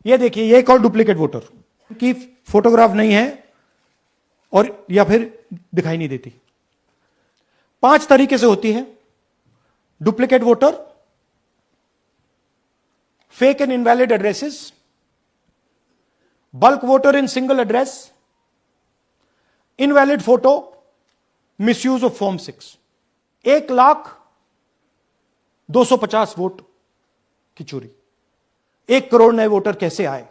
ये देखिए, ये एक और डुप्लीकेट वोटर की फोटोग्राफ नहीं है और या फिर दिखाई नहीं देती। 5 तरीके से होती है duplicate voter: fake and invalid addresses, bulk voter in single address, invalid photo, misuse of form 6। 1,250,000 vote की चोरी। 1 करोड़ नए वोटर कैसे आए?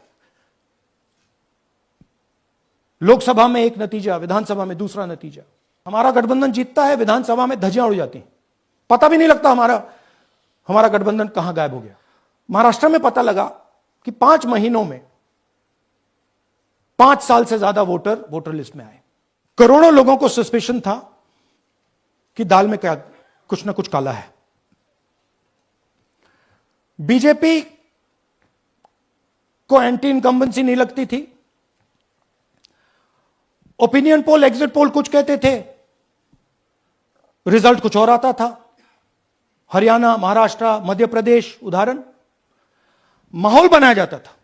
लोकसभा में एक नतीजा, विधानसभा में दूसरा नतीजा। हमारा गठबंधन जीतता है, विधानसभा में धज्जियां उड़ जाती हैं, पता भी नहीं लगता हमारा गठबंधन कहां गायब हो गया। महाराष्ट्र में पता लगा कि 5 महीनों में 5 साल से ज्यादा वोटर लिस्ट में आए। करोड़ों लोगों को सस्पेशन था कि दाल में क्या कुछ ना कुछ काला है। बीजेपी को एंटी इनकम्बेंसी नहीं लगती थी। ओपिनियन पोल, एग्जिट पोल कुछ कहते थे, रिजल्ट कुछ और आता था। हरियाणा, महाराष्ट्र, मध्य प्रदेश उदाहरण, माहौल बनाया जाता था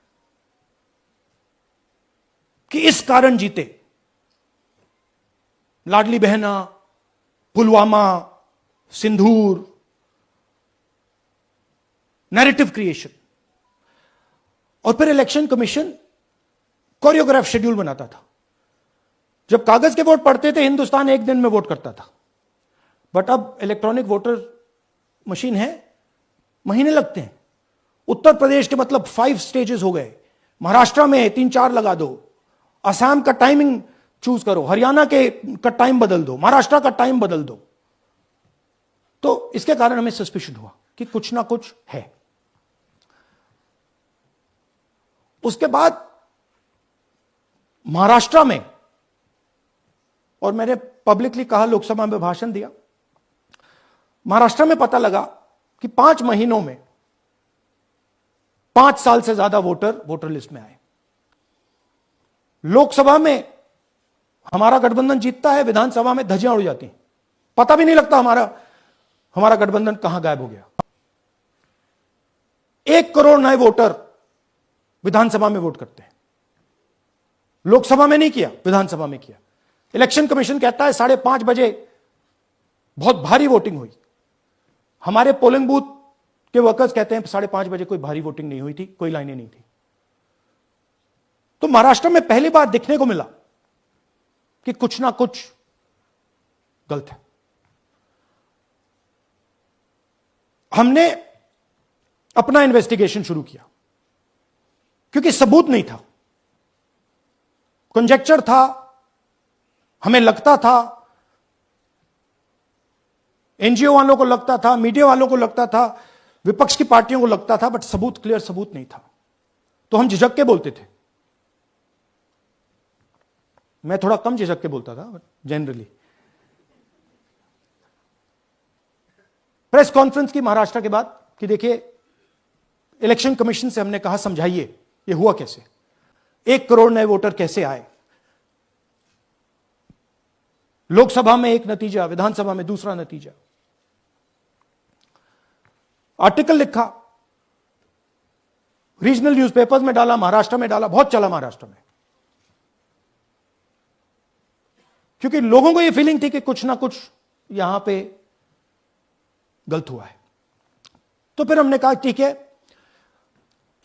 कि इस कारण जीते। लाडली बहना, पुलवामा, सिंदूर, नैरेटिव क्रिएशन। और फिर इलेक्शन कमीशन कोरियोग्राफ शेड्यूल बनाता था। जब कागज के वोट पड़ते थे, हिंदुस्तान एक दिन में वोट करता था, बट अब इलेक्ट्रॉनिक वोटर मशीन है, महीने लगते हैं। उत्तर प्रदेश के मतलब 5 स्टेजेस हो गए, महाराष्ट्र में 3-4 लगा दो, असम का टाइमिंग चूज करो, हरियाणा का टाइम बदल दो, महाराष्ट्र का टाइम बदल दो। तो इसके कारण हमें सस्पिशन हुआ कि कुछ ना कुछ है। उसके बाद महाराष्ट्र में, और मैंने पब्लिकली कहा, लोकसभा में भाषण दिया, महाराष्ट्र में पता लगा कि 5 महीनों में 5 साल से ज्यादा वोटर लिस्ट में आए। लोकसभा में हमारा गठबंधन जीतता है, विधानसभा में धज्जियां उड़ जाती हैं, पता भी नहीं लगता हमारा गठबंधन कहां गायब हो गया। 1 करोड़ नए वोटर विधानसभा में वोट करते हैं, लोकसभा में नहीं किया, विधानसभा में किया। इलेक्शन कमीशन कहता है 5:30 बजे बहुत भारी वोटिंग हुई। हमारे पोलिंग बूथ के वर्कर्स कहते हैं 5:30 बजे कोई भारी वोटिंग नहीं हुई थी, कोई लाइनें नहीं थी। तो महाराष्ट्र में पहली बार देखने को मिला कि कुछ ना कुछ गलत है। हमने अपना इन्वेस्टिगेशन शुरू किया क्योंकि सबूत नहीं था, कंजेक्चर था, हमें लगता था, एनजीओ वालों को लगता था, मीडिया वालों को लगता था, विपक्ष की पार्टियों को लगता था, बट सबूत, क्लियर सबूत नहीं था। तो हम झिझक के बोलते थे। मैं थोड़ा कम झिझक के बोलता था जनरली। प्रेस कॉन्फ्रेंस की महाराष्ट्र के बाद कि देखिए, इलेक्शन कमीशन से हमने कहा समझाइए ये हुआ कैसे, 1 करोड़ नए वोटर कैसे आए? लोकसभा में एक नतीजा, विधानसभा में दूसरा नतीजा। आर्टिकल लिखा, रीजनल न्यूज़पेपर्स में डाला, महाराष्ट्र में डाला, बहुत चला महाराष्ट्र में, क्योंकि लोगों को यह फीलिंग थी कि कुछ ना कुछ यहां पे गलत हुआ है। तो फिर हमने कहा ठीक है,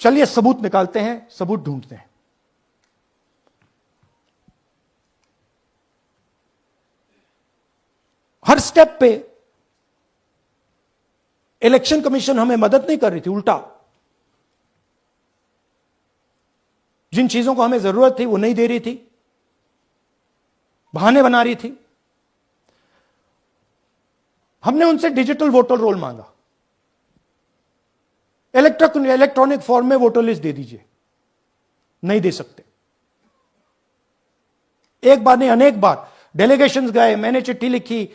चलिए सबूत निकालते हैं, सबूत ढूंढते हैं। हर स्टेप पे इलेक्शन कमीशन हमें मदद नहीं कर रही थी, उल्टा जिन चीजों को हमें जरूरत थी वो नहीं दे रही थी, बहाने बना रही थी। हमने उनसे डिजिटल वोटर रोल मांगा, इलेक्ट्रॉनिक फॉर्म में वोटर लिस्ट दे दीजिए, नहीं दे सकते। एक बार नहीं, अनेक बार डेलीगेशंस गए, मैंने चिट्ठी लिखी,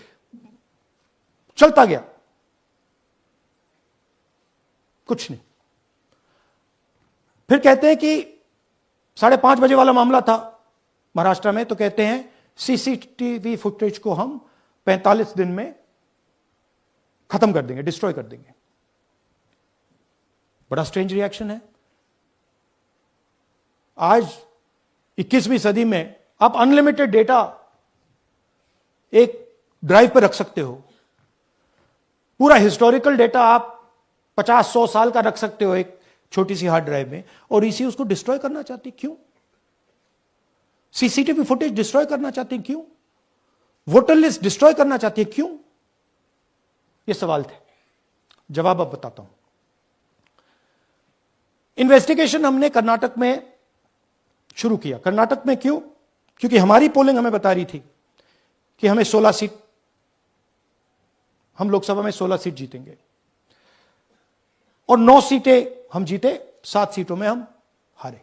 चलता गया, कुछ नहीं। फिर कहते हैं कि 5:30 बजे वाला मामला था महाराष्ट्र में, तो कहते हैं सीसीटीवी फुटेज को हम 45 दिन में खत्म कर देंगे, डिस्ट्रॉय कर देंगे। बड़ा स्ट्रेंज रिएक्शन है। आज 21वीं सदी में आप अनलिमिटेड डेटा एक ड्राइव पर रख सकते हो। पूरा हिस्टोरिकल डेटा आप 50-100 साल का रख सकते हो एक छोटी सी हार्ड ड्राइव में, और इसी उसको डिस्ट्रॉय करना चाहती क्यों? सीसीटीवी फुटेज डिस्ट्रॉय करना चाहती क्यों? वोटर लिस्ट डिस्ट्रॉय करना चाहती है क्यों? ये सवाल थे, जवाब अब बताता हूं। इन्वेस्टिगेशन हमने कर्नाटक में शुरू किया। कर्नाटक में क्यों? क्योंकि हमारी पोलिंग हमें बता रही थी कि हमें 16 सीट, हम लोकसभा में 16 सीट जीतेंगे और 9 सीटें हम जीते, 7 सीटों में हम हारे।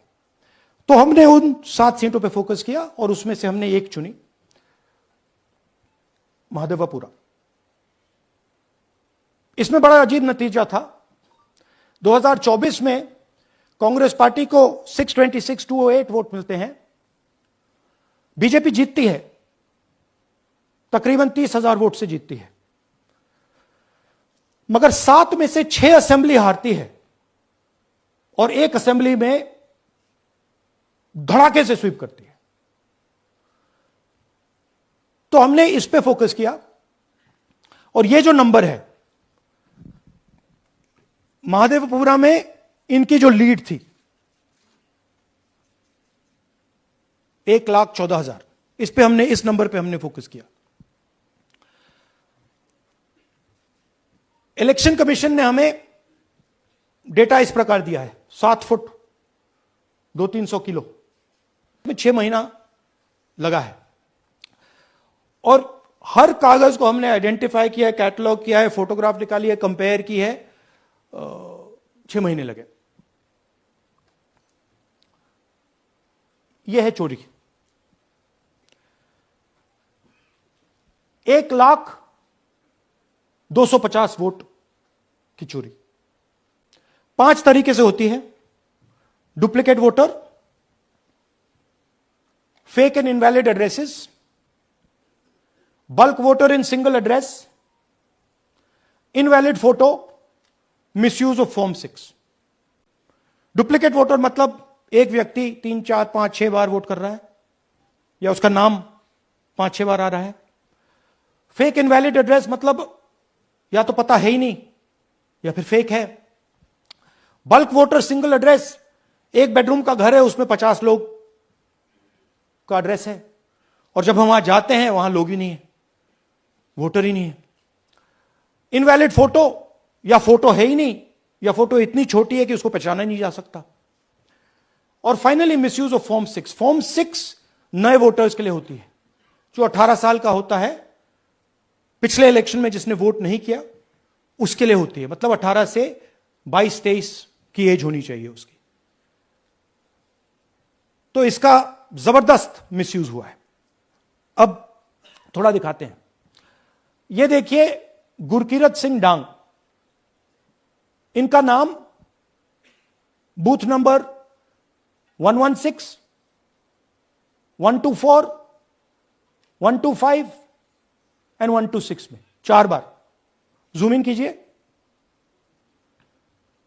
तो हमने उन 7 सीटों पे फोकस किया और उसमें से हमने एक चुनी, महादेवपुरा। इसमें बड़ा अजीब नतीजा था। 2024 में कांग्रेस पार्टी को 626-208 वोट मिलते हैं, बीजेपी जीतती है, तकरीबन 30,000 वोट से जीतती है, मगर 7 में से 6 असेंबली हारती है और एक असेंबली में धड़ाके से स्वीप करती है। तो हमने इस पे फोकस किया और ये जो नंबर है, महादेवपुरा में इनकी जो लीड थी 1,14,000, इस पे हमने, इस नंबर पे हमने फोकस किया। इलेक्शन कमीशन ने हमें डेटा इस प्रकार दिया है, 7 फुट 200-300 किलो में 6 महीना लगा है और हर कागज को हमने आइडेंटिफाई किया है, कैटलॉग किया है, फोटोग्राफ निकाली है, कंपेयर की है, 6 महीने लगे। यह है चोरी। 1,250,000 वोट की चोरी 5 तरीके से होती है। Duplicate voter, fake and invalid addresses, bulk voter in single address, invalid photo, misuse of form 6। Duplicate voter मतलब एक व्यक्ति 3, 4, 5, 6 बार वोट कर रहा है या उसका नाम 5-6 बार आ रहा है। फेक इनवैलिड एड्रेस मतलब या तो पता है ही नहीं या फिर फेक है। बल्क वोटर सिंगल एड्रेस, एक बेडरूम का घर है, उसमें 50 लोग का एड्रेस है और जब हम वहां जाते हैं वहां लोग ही नहीं है, वोटर ही नहीं है। इनवैलिड फोटो, या फोटो है ही नहीं या फोटो इतनी छोटी है कि उसको पहचाना नहीं जा सकता। और finally misuse of form 6। Form 6 नए वोटर्स के लिए होती है, जो 18 साल का होता है, पिछले इलेक्शन में जिसने वोट नहीं किया उसके लिए होती है। मतलब 18 से 22-23 की एज होनी चाहिए उसकी। तो इसका जबरदस्त मिसयूज हुआ है। अब थोड़ा दिखाते हैं। यह देखिए, गुरकीरत सिंह डांग, इनका नाम बूथ नंबर 116, 124, 125 एंड 126 में 4 बार। जूम इन कीजिए।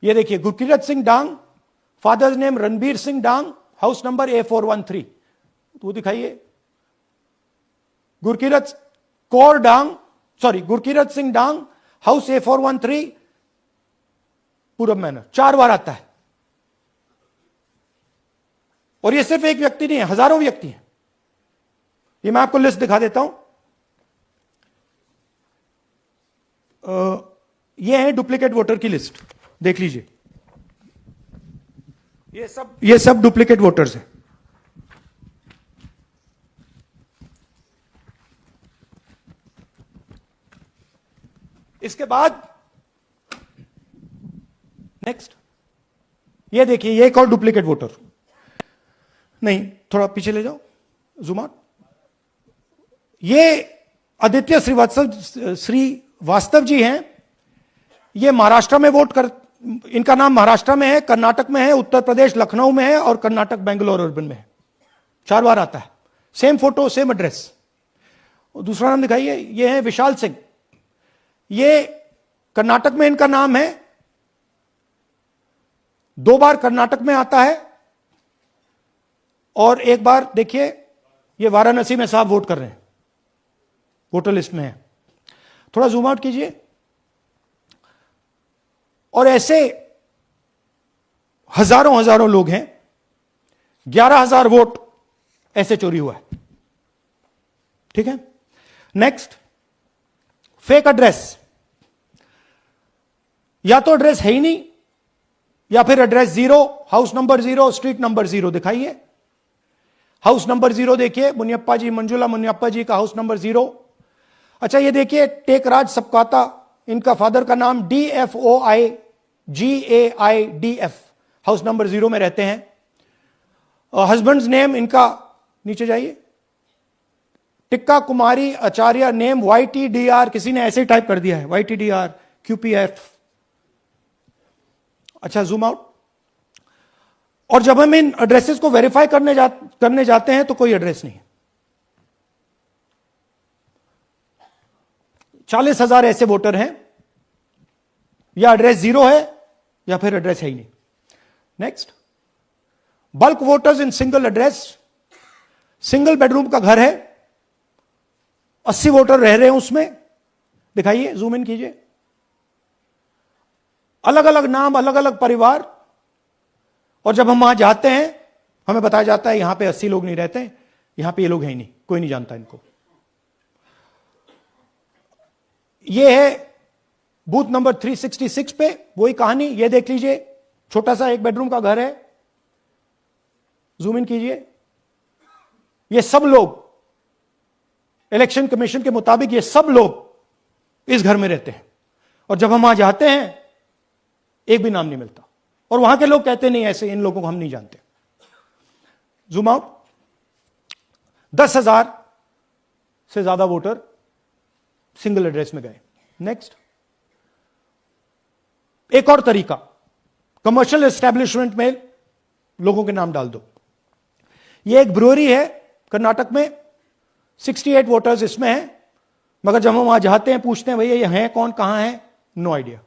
यह देखिए, गुरकीरत सिंह डांग, फादर्स नेम रणबीर सिंह डांग, हाउस नंबर A413। तो दिखाइए, गुरकीरत कौर डांग, सॉरी, गुरकीरत सिंह डांग, हाउस A413, पूरब मैनर। 4 बार आता है। और ये सिर्फ एक व्यक्ति नहीं है, हजारों व्यक्ति हैं। ये मैं आपको लिस्ट दिखा देता हूं। ये है डुप्लीकेट वोटर की लिस्ट, देख लीजिए। ये सब डुप्लीकेट वोटर्स हैं। इसके बाद नेक्स्ट, ये देखिए, ये एक और डुप्लीकेट वोटर। नहीं, थोड़ा पीछे ले जाओ, जूम आउट। ये आदित्य श्रीवास्तव जी हैं। ये महाराष्ट्र में वोट कर, इनका नाम महाराष्ट्र में है, कर्नाटक में है, उत्तर प्रदेश लखनऊ में है और कर्नाटक बेंगलोर अर्बन में है। 4 बार आता है। Same photo, same address. दूसरा नाम दिखाइए। ये है विशाल सिंह। ये कर्नाटक में इनका नाम है, 2 बार कर्नाटक में आता है और एक बार देखिए, ये वाराणसी में साहब वोट कर रहे हैं, वोटर लिस्ट में है। थोड़ा जूम आउट कीजिए। और ऐसे हजारों हजारों लोग हैं, 11,000 वोट ऐसे चोरी हुआ है। ठीक है। Next, fake address. या तो एड्रेस है ही नहीं, या फिर address 0, house number 0, street number 0 दिखाइए। हाउस नंबर 0 देखिए, मुनियप्पा जी, मंजुला मुनियप्पा जी का हाउस नंबर 0। अच्छा, ये देखिए टेकराज सबकाता, इनका फादर का नाम DFOIGAIDF, हाउस नंबर 0 में रहते हैं। हस्बैंड्स नेम इनका, नीचे जाइए, टिक्का कुमारी आचार्य, नेम YTDR, किसी ने ऐसे ही टाइप कर दिया है, YTDR QPF। अच्छा, जूम आउट। और जब हम इन एड्रेसेस को वेरीफाई करने जाते हैं तो कोई एड्रेस नहीं है। 40,000 ऐसे वोटर हैं, या एड्रेस 0 है या फिर एड्रेस है ही नहीं। Next, bulk voters in single address. Single bedroom का घर है, 80 वोटर रह रहे हैं उसमें, दिखाइए, जूम इन कीजिए। अलग अलग नाम, अलग अलग परिवार, और जब हम वहां जाते हैं हमें बताया जाता है यहां पे 80 लोग नहीं रहते, यहां पे ये लोग हैं ही नहीं, कोई नहीं जानता इनको। ये है बूथ नंबर 366 पे वही कहानी, ये देख लीजिए, छोटा सा एक बेडरूम का घर है, जूम इन कीजिए। ये सब लोग, इलेक्शन कमीशन के मुताबिक ये सब लोग इस घर में रहते हैं, और जब हम वहां जाते हैं एक भी नाम नहीं मिलता, और वहां के लोग कहते नहीं ऐसे, इन लोगों को हम नहीं जानते। Zoom out. 10,000 से ज्यादा वोटर सिंगल एड्रेस में गए। नेक्स्ट, एक और तरीका, कमर्शियल एस्टेब्लिशमेंट में लोगों के नाम डाल दो। यह एक ब्रूअरी है कर्नाटक में, 68 वोटर्स इसमें हैं, मगर जब हम वहां जाते हैं पूछते हैं भैया ये हैं कौन, कहां है, नो आइडिया,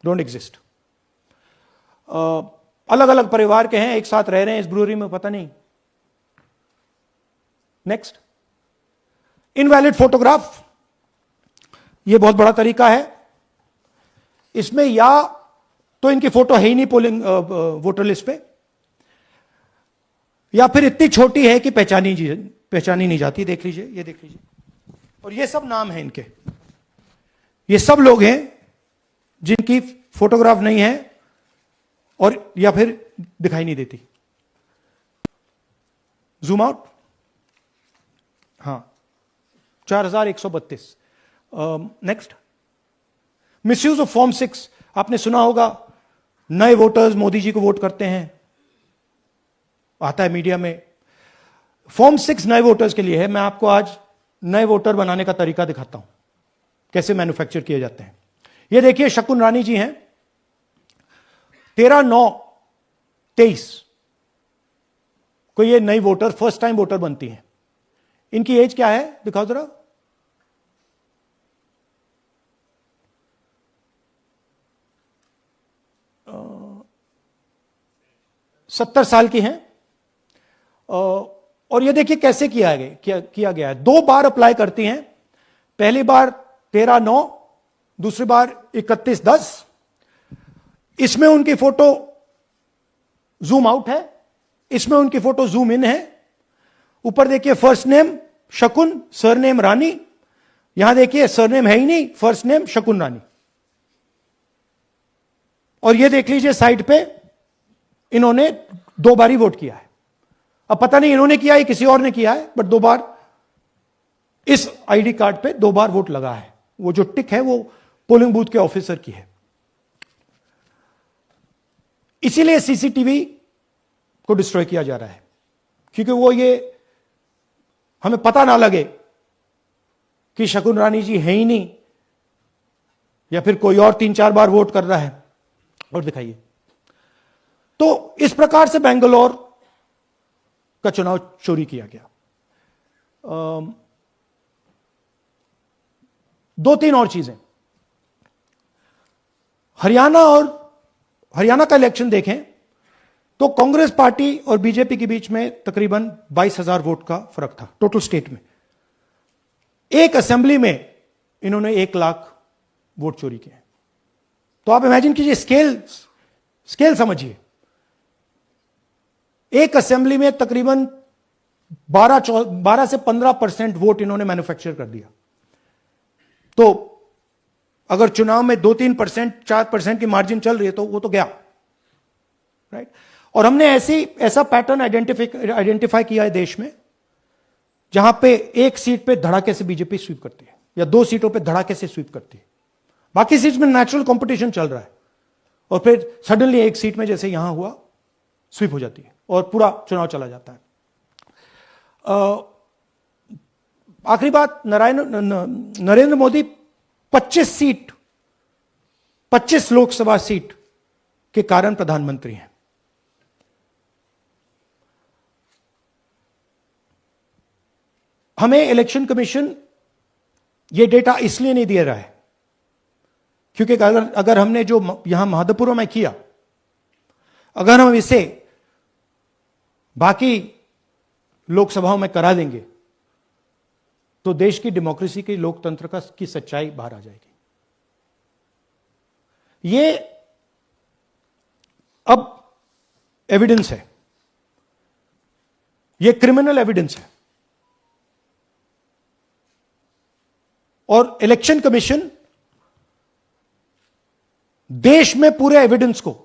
डोंट एग्जिस्ट। अलग अलग परिवार के हैं, एक साथ रह रहे हैं इस ब्रूअरी में, पता नहीं। Next, invalid photograph. यह बहुत बड़ा तरीका है। इसमें या तो इनकी फोटो है ही नहीं पोलिंग वोटर लिस्ट पे, या फिर इतनी छोटी है कि पहचानी नहीं जाती। देख लीजिए, ये देख लीजिए, और ये सब नाम है इनके, ये सब लोग हैं जिनकी फोटोग्राफ नहीं है और या फिर दिखाई नहीं देती। Zoom out. हां, 4132। Next, misuse of form 6। आपने सुना होगा, नए वोटर्स मोदी जी को वोट करते हैं, आता है मीडिया में। फॉर्म 6 नए वोटर्स के लिए है। मैं आपको आज नए वोटर बनाने का तरीका दिखाता हूं, कैसे मैन्युफैक्चर किए जाते हैं। ये देखिए, शकुन रानी जी हैं, 13/9/23 को ये नई वोटर, फर्स्ट टाइम वोटर बनती हैं। इनकी एज क्या है, दिखाओ जरा। अ, 70 साल की हैं। और ये देखिए कैसे किया गया है। 2 बार अप्लाई करती हैं, पहली बार 13/9, दूसरी बार 31/10। इसमें उनकी फोटो जूम आउट है, इसमें उनकी फोटो जूम इन है। ऊपर देखिए फर्स्ट नेम शकुन, सरनेम रानी। यहां देखिए सरनेम है ही नहीं, फर्स्ट नेम शकुन रानी। और ये देख लीजिए साइड पे, इन्होंने 2 बार ही वोट किया है। अब पता नहीं इन्होंने किया है किसी और ने किया है, बट 2 बार इस आईडी कार्ड पे 2 बार वोट लगा है। वो जो टिक है वो पोलिंग बूथ के ऑफिसर की है। इसीलिए सीसीटीवी को डिस्ट्रॉय किया जा रहा है, क्योंकि वो ये हमें पता ना लगे कि शकुन रानी जी है ही नहीं, या फिर कोई और 3-4 बार वोट कर रहा है। और दिखाइए, तो इस प्रकार से बेंगलोर का चुनाव चोरी किया गया। 2-3 और चीजें। हरियाणा का इलेक्शन देखें तो कांग्रेस पार्टी और बीजेपी के बीच में तकरीबन 22,000 वोट का फर्क था टोटल स्टेट में। एक असेंबली में इन्होंने 1 लाख वोट चोरी किए। तो आप इमेजिन कीजिए, स्केल समझिए। एक असेंबली में तकरीबन 12 से 15% वोट इन्होंने मैन्युफैक्चर कर दिया। तो अगर चुनाव में 2-3%, 4% की मार्जिन चल रही है तो वो तो गया, राइट। और हमने ऐसा पैटर्न आइडेंटिफाई किया है देश में, जहां पे एक सीट पे धड़ाके से बीजेपी स्वीप करती है या 2 सीटों पे धड़ाके से स्वीप करती है। बाकी सीट में नेचुरल कंपटीशन चल रहा है और फिर सडनली एक सीट में जैसे यहां हुआ स्वीप हो जाती है और पूरा चुनाव चला जाता है। आखिरी बात, नरेंद्र मोदी 25 लोकसभा सीट के कारण प्रधानमंत्री हैं। हमें इलेक्शन कमीशन यह डेटा इसलिए नहीं दे रहा है क्योंकि अगर हमने जो यहां महादपुर में किया, अगर हम इसे बाकी लोकसभाओं में करा देंगे तो देश की डेमोक्रेसी की, लोकतंत्र की सच्चाई बाहर आ जाएगी। ये अब एविडेंस है, ये क्रिमिनल एविडेंस है। और इलेक्शन कमीशन देश में पूरे एविडेंस को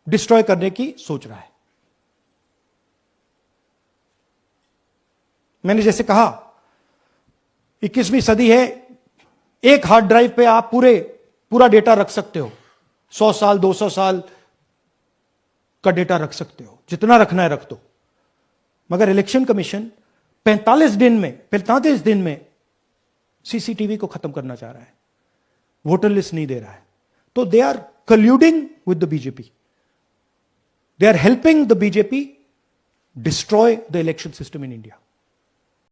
डिस्ट्रॉय करने की सोच रहा है। मैंने जैसे कहा 21वीं सदी है, एक हार्ड ड्राइव पे आप पूरा डेटा रख सकते हो, 100 साल 200 साल का डेटा रख सकते हो, जितना रखना है रख दो। मगर इलेक्शन कमीशन 45 दिन में सीसीटीवी को खत्म करना चाह रहा है, वोटर लिस्ट नहीं दे रहा है। तो they are colluding with the BJP, they are helping the BJP destroy the election system in India.